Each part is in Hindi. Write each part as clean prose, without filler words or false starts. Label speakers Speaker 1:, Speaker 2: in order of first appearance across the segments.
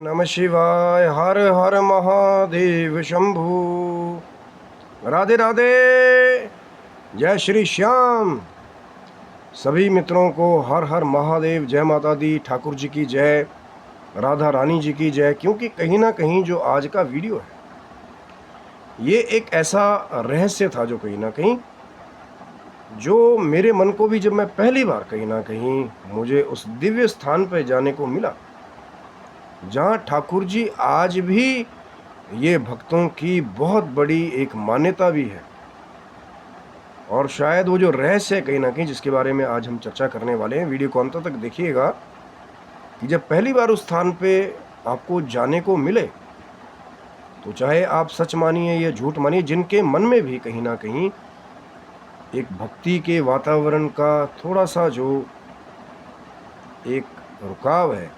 Speaker 1: नमः शिवाय। हर हर महादेव शंभु। राधे राधे। जय श्री श्याम। सभी मित्रों को हर हर महादेव, जय माता दी, ठाकुर जी की जय, राधा रानी जी की जय। क्योंकि कहीं ना कहीं जो आज का वीडियो है ये एक ऐसा रहस्य था जो कहीं ना कहीं जो मेरे मन को भी, जब मैं पहली बार कहीं ना कहीं मुझे उस दिव्य स्थान पर जाने को मिला जहाँ ठाकुर जी आज भी, ये भक्तों की बहुत बड़ी एक मान्यता भी है। और शायद वो जो रहस्य है कहीं ना कहीं, जिसके बारे में आज हम चर्चा करने वाले हैं, वीडियो को अंत तक देखिएगा कि जब पहली बार उस स्थान पे आपको जाने को मिले तो चाहे आप सच मानिए या झूठ मानिए, जिनके मन में भी कहीं ना कहीं एक भक्ति के वातावरण का थोड़ा सा जो एक रुकाव है,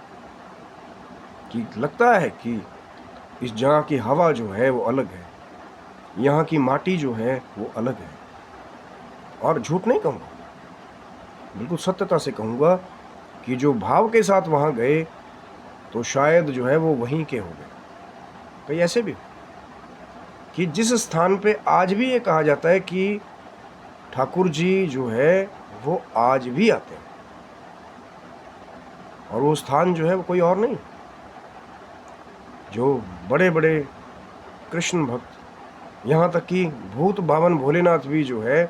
Speaker 1: कि लगता है कि इस जगह की हवा जो है वो अलग है, यहाँ की माटी जो है वो अलग है। और झूठ नहीं कहूँगा, बिल्कुल सत्यता से कहूँगा कि जो भाव के साथ वहाँ गए तो शायद जो है वो वहीं के हो गए। कई ऐसे भी कि जिस स्थान पे आज भी ये कहा जाता है कि ठाकुर जी जो है वो आज भी आते हैं, और वो स्थान जो है वो कोई और नहीं, जो बड़े बड़े कृष्ण भक्त, यहाँ तक कि भूत बावन भोलेनाथ भी जो है,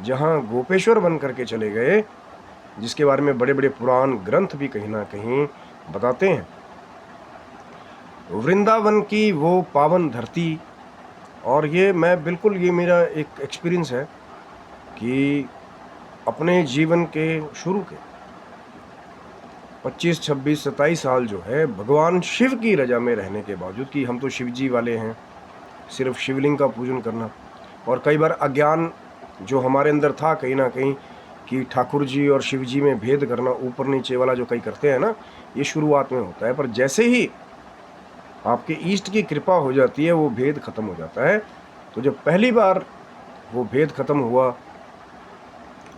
Speaker 1: जहाँ गोपेश्वर बन करके चले गए, जिसके बारे में बड़े बड़े पुराण ग्रंथ भी कहीं ना कहीं बताते हैं। वृंदावन की वो पावन धरती, और ये मैं बिल्कुल, ये मेरा एक एक्सपीरियंस है कि अपने जीवन के शुरू के 25, 26, 27 साल जो है भगवान शिव की रजा में रहने के बावजूद, कि हम तो शिव जी वाले हैं, सिर्फ शिवलिंग का पूजन करना, और कई बार अज्ञान जो हमारे अंदर था कहीं ना कहीं कि ठाकुर जी और शिव जी में भेद करना, ऊपर नीचे वाला जो कई करते हैं ना, ये शुरुआत में होता है। पर जैसे ही आपके ईष्ट की कृपा हो जाती है वो भेद खत्म हो जाता है। तो जब पहली बार वो भेद खत्म हुआ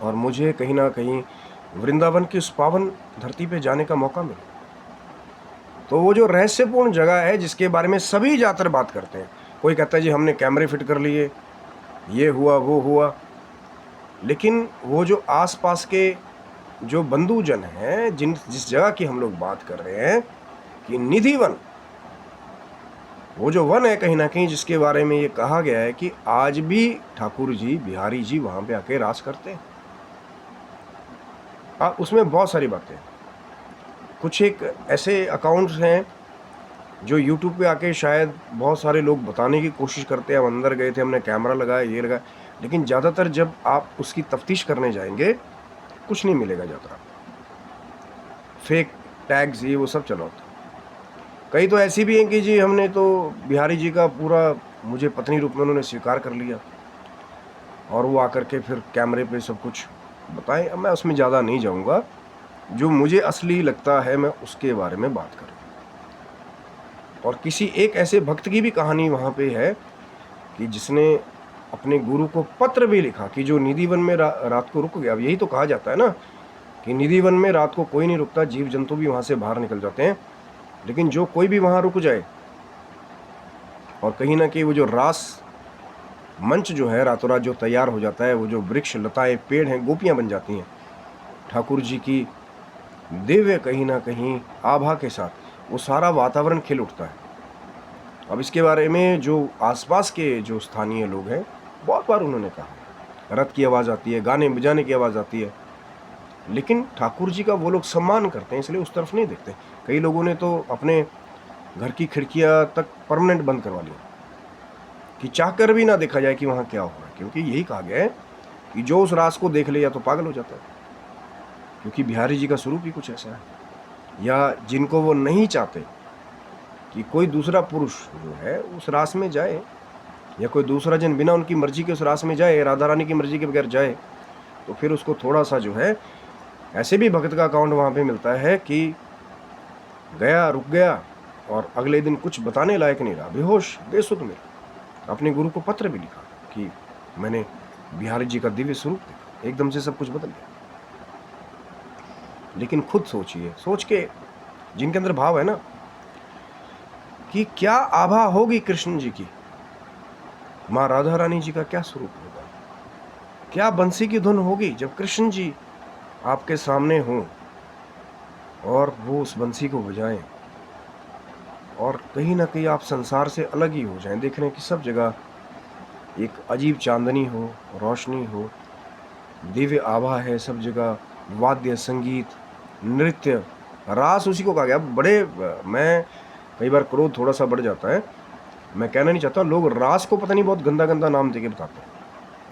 Speaker 1: और मुझे कहीं ना कहीं वृंदावन की उस पावन धरती पे जाने का मौका मिला, तो वो जो रहस्यपूर्ण जगह है जिसके बारे में सभी ज़्यादातर बात करते हैं, कोई कहता है जी हमने कैमरे फिट कर लिए, ये हुआ वो हुआ, लेकिन वो जो आसपास के जो बंधुजन हैं, जिस जगह की हम लोग बात कर रहे हैं कि निधि वन, वो जो वन है कहीं ना कहीं जिसके बारे में ये कहा गया है कि आज भी ठाकुर जी, बिहारी जी वहाँ पे आके रास करते हैं। उसमें बहुत सारी बातें, कुछ एक ऐसे अकाउंट्स हैं जो यूट्यूब पे आके शायद बहुत सारे लोग बताने की कोशिश करते हैं, हम अंदर गए थे, हमने कैमरा लगाया, ये लगाया, लेकिन ज़्यादातर जब आप उसकी तफ्तीश करने जाएंगे कुछ नहीं मिलेगा ज़्यादा, फेक टैग्स ये वो सब चला होता है। कई तो ऐसी भी हैं कि जी हमने तो बिहारी जी का पूरा, मुझे पत्नी रूप में उन्होंने स्वीकार कर लिया, और वो आकर के फिर कैमरे पे सब कुछ बताएं। अब मैं उसमें ज़्यादा नहीं जाऊंगा, जो मुझे असली लगता है मैं उसके बारे में बात करूँ। और किसी एक ऐसे भक्त की भी कहानी वहाँ पे है कि जिसने अपने गुरु को पत्र भी लिखा कि जो निधि वन में रात को रुक गया। अब यही तो कहा जाता है ना कि निधि वन में रात को कोई नहीं रुकता, जीव जंतु भी वहाँ से बाहर निकल जाते हैं, लेकिन जो कोई भी वहाँ रुक जाए, और कहीं ना कहीं वो जो रास मंच जो है रातों रात जो तैयार हो जाता है, वो जो वृक्ष लताएं पेड़ हैं गोपियाँ बन जाती हैं ठाकुर जी की दिव्य कहीं ना कहीं आभा के साथ, वो सारा वातावरण खिल उठता है। अब इसके बारे में जो आसपास के जो स्थानीय लोग हैं, बहुत बार उन्होंने कहा, रथ की आवाज़ आती है, गाने बजाने की आवाज़ आती है, लेकिन ठाकुर जी का वो लोग सम्मान करते हैं इसलिए उस तरफ नहीं देखते। कई लोगों ने तो अपने घर की खिड़कियां तक परमानेंट बंद करवा लिया कि चाहकर भी ना देखा जाए कि वहाँ क्या हो रहा है, क्योंकि यही कहा गया है कि जो उस रास को देख ले या तो पागल हो जाता है, क्योंकि बिहारी जी का स्वरूप ही कुछ ऐसा है। या जिनको वो नहीं चाहते कि कोई दूसरा पुरुष जो है उस रास में जाए, या कोई दूसरा जन बिना उनकी मर्जी के उस रास में जाए, राधा रानी की मर्जी के बगैर जाए, तो फिर उसको थोड़ा सा जो है, ऐसे भी भक्त का अकाउंट वहाँ पे मिलता है कि गया, रुक गया, और अगले दिन कुछ बताने लायक नहीं रहा, बेहोश बेसुध में अपने गुरु को पत्र भी लिखा कि मैंने बिहारी जी का दिव्य स्वरूप देखा, एकदम से सब कुछ बदल गया। लेकिन खुद सोचिए, सोच के जिनके अंदर भाव है ना, कि क्या आभा होगी कृष्ण जी की, माँ राधा रानी जी का क्या स्वरूप होगा, क्या बंसी की धुन होगी जब कृष्ण जी आपके सामने हों और वो उस बंसी को बजाएं, और कहीं ना कहीं आप संसार से अलग ही हो जाएं। देख रहे हैं कि सब जगह एक अजीब चांदनी हो, रोशनी हो, दिव्य आभा है सब जगह, वाद्य संगीत नृत्य रास उसी को कहा गया। मैं कई बार क्रोध थोड़ा सा बढ़ जाता है, मैं कहना नहीं चाहता, लोग रास को पता नहीं बहुत गंदा गंदा नाम देके बताते हैं।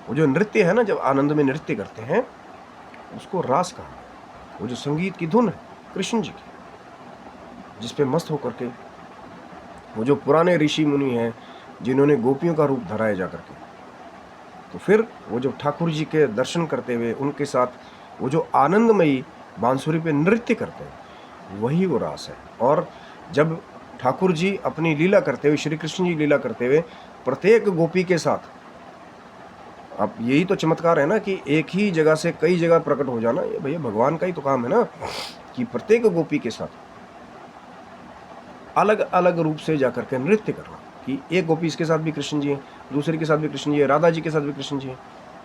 Speaker 1: वो जो नृत्य है ना, जब आनंद में नृत्य करते हैं उसको रास कहा। वो जो संगीत की धुन है कृष्ण जी की, जिस पे मस्त होकर के वो जो पुराने ऋषि मुनि हैं जिन्होंने गोपियों का रूप धरा है जाकर के, तो फिर वो जो ठाकुर जी के दर्शन करते हुए उनके साथ वो जो आनंदमयी बांसुरी पे नृत्य करते हैं, वही वो रास है। और जब ठाकुर जी अपनी लीला करते हुए, श्री कृष्ण जी लीला करते हुए प्रत्येक गोपी के साथ, अब यही तो चमत्कार है ना कि एक ही जगह से कई जगह प्रकट हो जाना, ये भैया भगवान का ही तो काम है ना, कि प्रत्येक गोपी के साथ अलग अलग रूप से जाकर के नृत्य करना, कि एक गोपी इसके साथ भी कृष्ण जी है, दूसरे के साथ भी कृष्ण जी है, राधा जी के साथ भी कृष्ण जी है,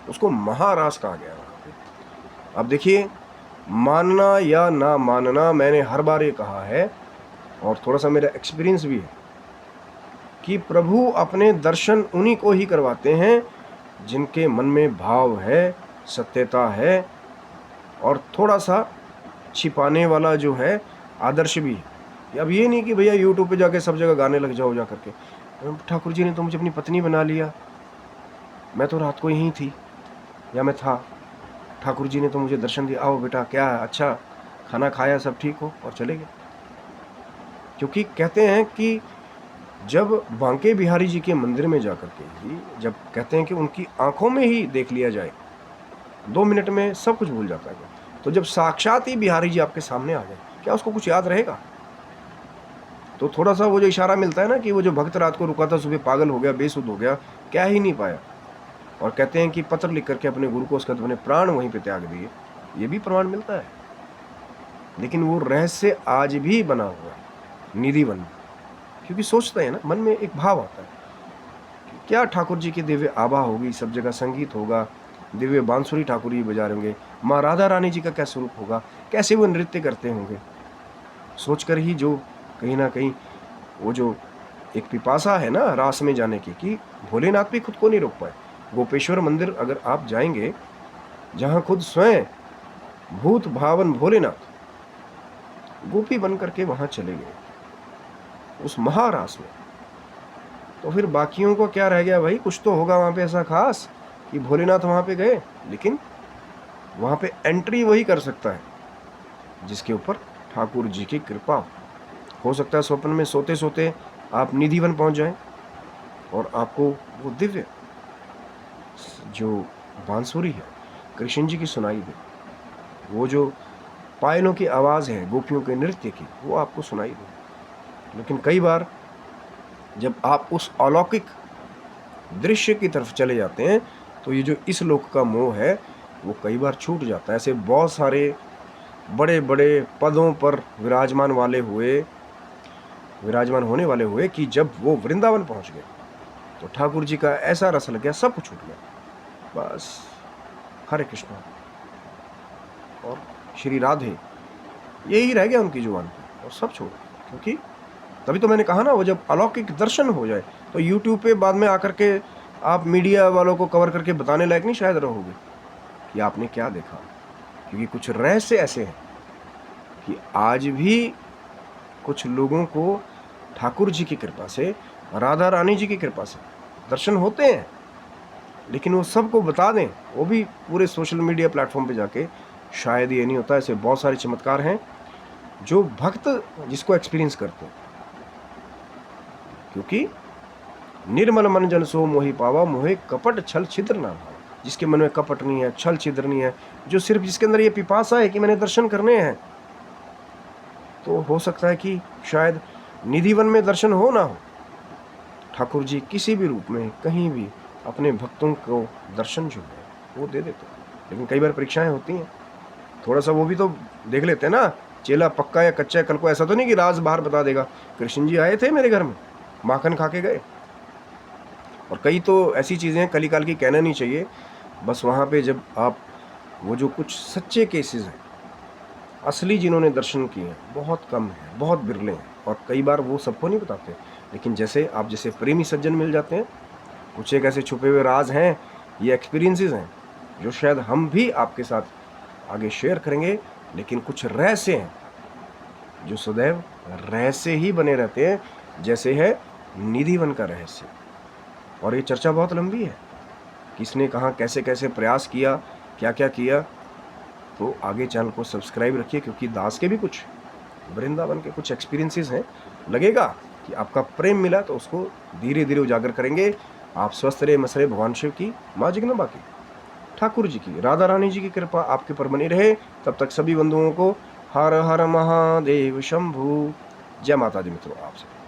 Speaker 1: उसको महारास कहा गया है। अब देखिए, मानना या ना मानना, मैंने हर बार ये कहा है और थोड़ा सा मेरा एक्सपीरियंस भी है कि प्रभु अपने दर्शन उन्हीं को ही करवाते हैं जिनके मन में भाव है, सत्यता है, और थोड़ा सा छिपाने वाला जो है आदर्श भी है। अब ये नहीं कि भैया यूट्यूब पे जाके सब जगह गाने लग जाओ जा करके, ठाकुर जी ने तो मुझे अपनी पत्नी बना लिया, मैं तो रात को यहीं थी या मैं था, ठाकुर जी ने तो मुझे दर्शन दिया, आओ बेटा क्या है, अच्छा खाना खाया, सब ठीक हो, और चले गए। क्योंकि कहते हैं कि जब बांके बिहारी जी के मंदिर में जाकर के ही, जब कहते हैं कि उनकी आंखों में ही देख लिया जाए, 2 मिनट में सब कुछ भूल जाता है। तो जब साक्षात ही बिहारी जी आपके सामने आ गए, क्या उसको कुछ याद रहेगा? तो थोड़ा सा वो जो इशारा मिलता है ना कि वो जो भक्त रात को रुका था सुबह पागल हो गया, बेसुध हो गया, क्या ही नहीं पाया, और कहते हैं कि पत्र लिख करके अपने गुरु को उसके अपने प्राण वहीं पे त्याग दिए, ये भी प्रमाण मिलता है। लेकिन वो रहस्य आज भी बना हुआ है निधिवन में, क्योंकि सोचते हैं ना, मन में एक भाव आता है कि क्या ठाकुर जी की दिव्य आभा होगी, सब जगह संगीत होगा, दिव्य बांसुरी ठाकुर जी बजा रहे होंगे, माँ राधा रानी जी का क्या स्वरूप होगा, कैसे वो नृत्य करते होंगे, सोचकर ही जो कहीं ना कहीं वो जो एक पिपासा है ना रास में जाने की, कि भोलेनाथ भी खुद को नहीं रोक पाए। गोपेश्वर मंदिर अगर आप जाएंगे, जहां खुद स्वयं भूत भावन भोलेनाथ गोपी बन करके वहां चले गए उस महारास में, तो फिर बाकियों को क्या रह गया भाई? कुछ तो होगा वहां पे ऐसा खास कि भोलेनाथ वहां पे गए, लेकिन वहां पे एंट्री वही कर सकता है जिसके ऊपर ठाकुर जी की कृपा हो सकता है स्वप्न में सोते सोते आप निधिवन पहुंच जाएं और आपको वो दिव्य जो बांसुरी है कृष्ण जी की सुनाई दे, वो जो पायलों की आवाज़ है गोपियों के नृत्य की, वो आपको सुनाई दे। लेकिन कई बार जब आप उस अलौकिक दृश्य की तरफ चले जाते हैं, तो ये जो इस लोक का मोह है वो कई बार छूट जाता है। ऐसे बहुत सारे बड़े बड़े पदों पर विराजमान होने वाले हुए कि जब वो वृंदावन पहुंच गए तो ठाकुर जी का ऐसा रस लग गया, सब कुछ छूट गया, बस हरे कृष्णा और श्री राधे यही रह गया उनकी जुबान पर, और सब छोड़। क्योंकि तभी तो मैंने कहा ना, वो जब अलौकिक दर्शन हो जाए तो यूट्यूब पे बाद में आकर के आप मीडिया वालों को कवर करके बताने लायक नहीं शायद रहोगे कि आपने क्या देखा। क्योंकि कुछ रहस्य ऐसे हैं कि आज भी कुछ लोगों को ठाकुर जी की कृपा से, राधा रानी जी की कृपा से दर्शन होते हैं, लेकिन वो सबको बता दें, वो भी पूरे सोशल मीडिया प्लेटफॉर्म पे जाके, शायद ये नहीं होता। ऐसे बहुत सारे चमत्कार हैं जो भक्त जिसको एक्सपीरियंस करते हैं। क्योंकि निर्मल मन जन सो मोहि पावा, मोहे कपट छल छिद्र ना भावा। जिसके मन में कपट नहीं है, छल छिद्र नहीं है, जो सिर्फ जिसके अंदर ये पिपासा है कि मैंने दर्शन करने हैं, तो हो सकता है कि शायद निधिवन में दर्शन हो ना हो, ठाकुर जी किसी भी रूप में कहीं भी अपने भक्तों को दर्शन जो है वो दे देते हैं। लेकिन कई बार परीक्षाएं होती हैं, थोड़ा सा वो भी तो देख लेते हैं ना, चेला पक्का या कच्चा है, कल को ऐसा तो नहीं कि राज बाहर बता देगा, कृष्ण जी आए थे मेरे घर में, माखन खा के गए। और कई तो ऐसी चीज़ें कली काल की कहना नहीं चाहिए, बस वहाँ पे जब आप वो जो कुछ सच्चे केसेस हैं, असली जिन्होंने दर्शन किए हैं, बहुत कम हैं, बहुत बिरले हैं, और कई बार वो सबको नहीं बताते। लेकिन जैसे आप जैसे प्रेमी सज्जन मिल जाते हैं, कुछ एक ऐसे छुपे हुए राज हैं, ये एक्सपीरियंसेस हैं जो शायद हम भी आपके साथ आगे शेयर करेंगे, लेकिन कुछ रहस्य हैं जो सदैव रहस्य ही बने रहते हैं, जैसे है निधिवन का रहस्य। और ये चर्चा बहुत लंबी है, किसने कहाँ कैसे कैसे प्रयास किया, क्या क्या किया। तो आगे चैनल को सब्सक्राइब रखिए, क्योंकि दास के भी कुछ वृंदावन के कुछ एक्सपीरियंसेस हैं। लगेगा कि आपका प्रेम मिला तो उसको धीरे धीरे उजागर करेंगे। आप स्वस्थ रहे, मस्त रहे, भगवान शिव की, माँ जगदम्बा की, ठाकुर जी की, राधा रानी जी की कृपा आपके पर बनी रहे। तब तक सभी बंधुओं को हर हर महादेव शंभु। जय माता दी मित्रों आप सभी।